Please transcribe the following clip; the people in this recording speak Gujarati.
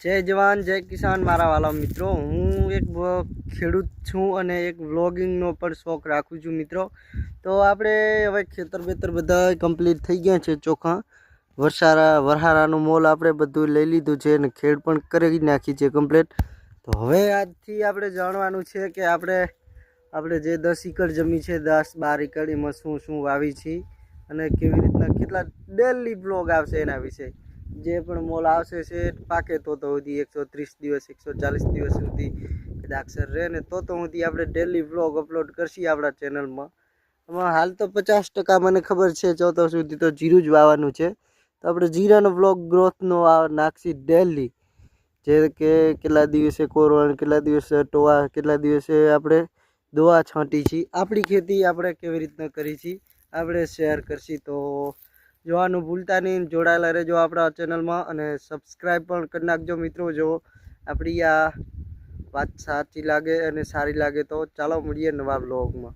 જય જવાન જય કિસાન મારા વાલા મિત્રો। હું એક ખેડૂત છું અને એક વ્લોગિંગનો પણ શોખ રાખું છું મિત્રો। તો આપણે હવે ખેતર બેતર બધા કમ્પ્લીટ થઈ ગયા છે ચોખા। વરહારાનું મોલ આપણે બધું લઈ લીધું છે અને ખેડ પણ કરી નાખી છે કમ્પ્લીટ। તો હવે આજથી આપણે જાણવાનું છે કે આપણે જે 10 એકર જમીન છે 10-12 એકર એમાં શું શું વાવી છે અને કેવી રીતના કેટલા ડેલી બ્લોગ આવશે એના વિશે। જે પણ મોલ આવશે છે પાકે તો સુધી 130 દિવસ 140 દિવસ સુધી કદાચ રહે ને તો સુધી આપણે ડેલી વ્લોગ અપલોડ કરશી આપણા ચેનલમાં। એમાં હાલ તો 50% મને ખબર છે 14 સુધી તો જીરું જ વાવવાનું છે। તો આપણે જીરાનો વ્લોગ ગ્રોથનો નાખશી ડેલી, જે કે કેટલા દિવસે કોરવણ, કેટલા દિવસે ટોવા, કેટલા દિવસે આપણે દવા છાંટી છે, આપણી ખેતી આપણે કેવી રીતના કરી છે આપણે શેર કરશી। તો જોવાનું ભૂલતા નહીં, જોડાયેલા રહેજો આપણા ચેનલમાં અને સબસ્ક્રાઈબ પણ કરી નાખજો મિત્રો। જો આપણી આ વાત સાચી લાગે અને સારી લાગે તો ચાલો મળીએ નવા વ્લોગમાં।